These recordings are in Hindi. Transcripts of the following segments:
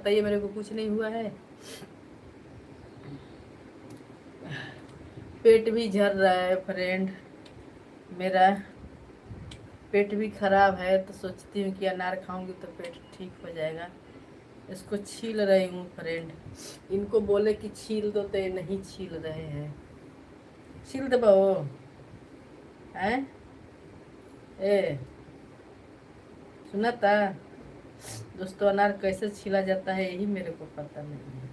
बताइए, मेरे को कुछ नहीं हुआ है। पेट भी झड़ रहा है फ्रेंड, मेरा पेट भी खराब है, तो सोचती हूँ कि अनार खाऊंगी तो पेट ठीक हो जाएगा। इसको छील रही हूँ फ्रेंड। इनको बोले कि छील दो तो ये नहीं छील रहे हैं। छील दे बो हैं। ए सुना था दोस्तों, अनार कैसे छीला जाता है यही मेरे को पता नहीं है।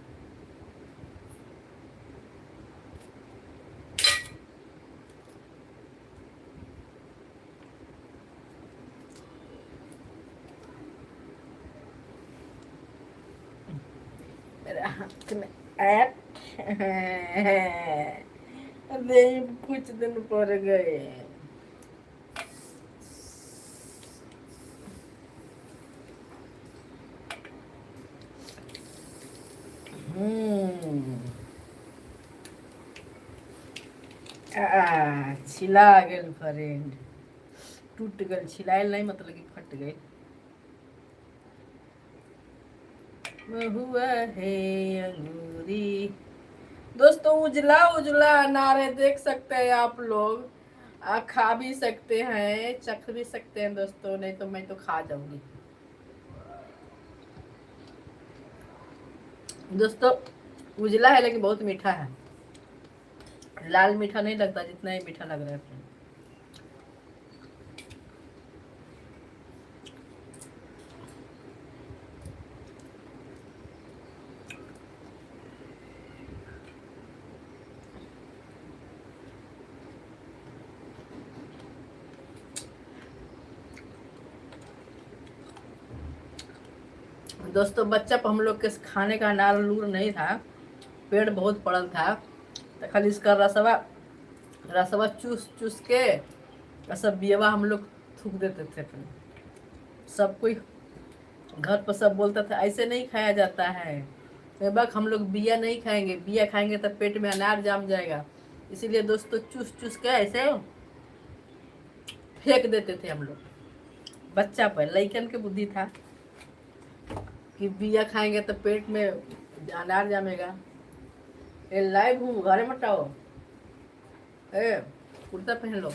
मेरे हाथ में ऐप अरे कुछ दिन पड़ गए। छिला गेल फ्रेंड, टूट गल। छिलाइल नहीं मतलब कि फट गए। हुआ है अंगूरी। दोस्तों उजला उजला अनार है, देख सकते हैं आप लोग। खा भी सकते हैं, चख भी सकते हैं दोस्तों, नहीं तो मैं तो खा जाऊंगी दोस्तों। उजला है लेकिन बहुत मीठा है। लाल मीठा नहीं लगता जितना ही मीठा लग रहा है। दोस्तों बच्चा हम लोग के खाने का अनार लूर नहीं था, पेड़ बहुत पड़ल था, तो खाली इसका रसवा रसवा चूस चूस के सब बियवा हम लोग थूक देते थे अपने। सब कोई घर पर सब बोलता था ऐसे नहीं खाया जाता है। बेबक हम लोग बिया नहीं खाएंगे, बिया खाएंगे तो पेट में अनार जम जाएगा। इसीलिए दोस्तों चूस चूस के ऐसे फेंक देते थे हम लोग। बच्चा पर लइकन के बुद्धि था कि बिया खाएंगे तो पेट में अनार जमेगा। ए लाइव हूँ, घरे मत आओ। ए कुर्ता पहन लो।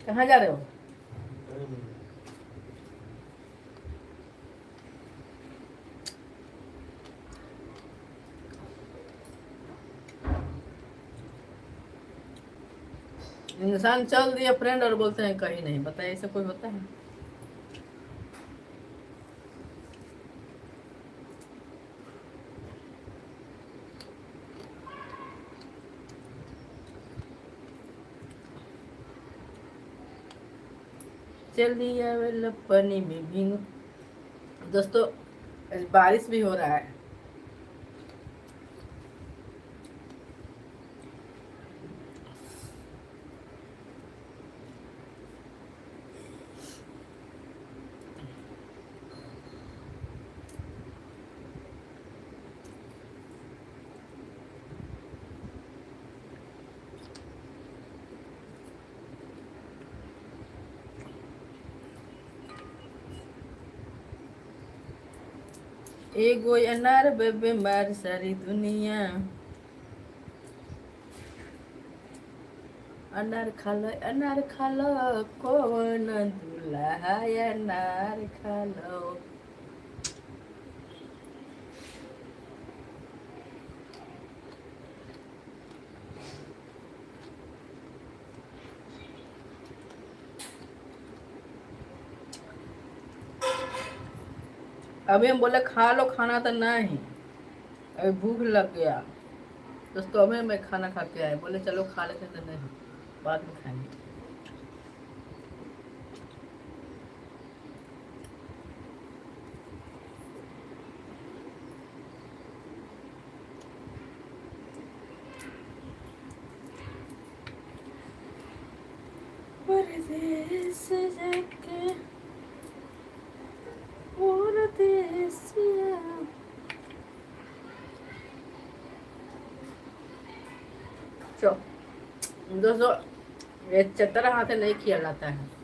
कहाँ जा रहे हो? इंसान चल दिया फ्रेंड और बोलते हैं कहीं नहीं। बताइए ऐसा कोई होता है? चलिए पानी में भीगो। दोस्तों बारिश भी हो रहा है। एगो अनार बेबे मार सारी दुनिया। अनार खा लो कौन दूल्हा है, अनार खा लो। अभी हम बोले खा लो खाना, तो नहीं, अभी भूख लग गया दोस्तों। अभी मैं खाना खा के आए, बोले चलो खा लेते, तो नहीं, बाद में खाएंगे। परदेस जाके परदेसिया। चलो दोस्तों, ये चतरा हाथ नहीं किया जाता है।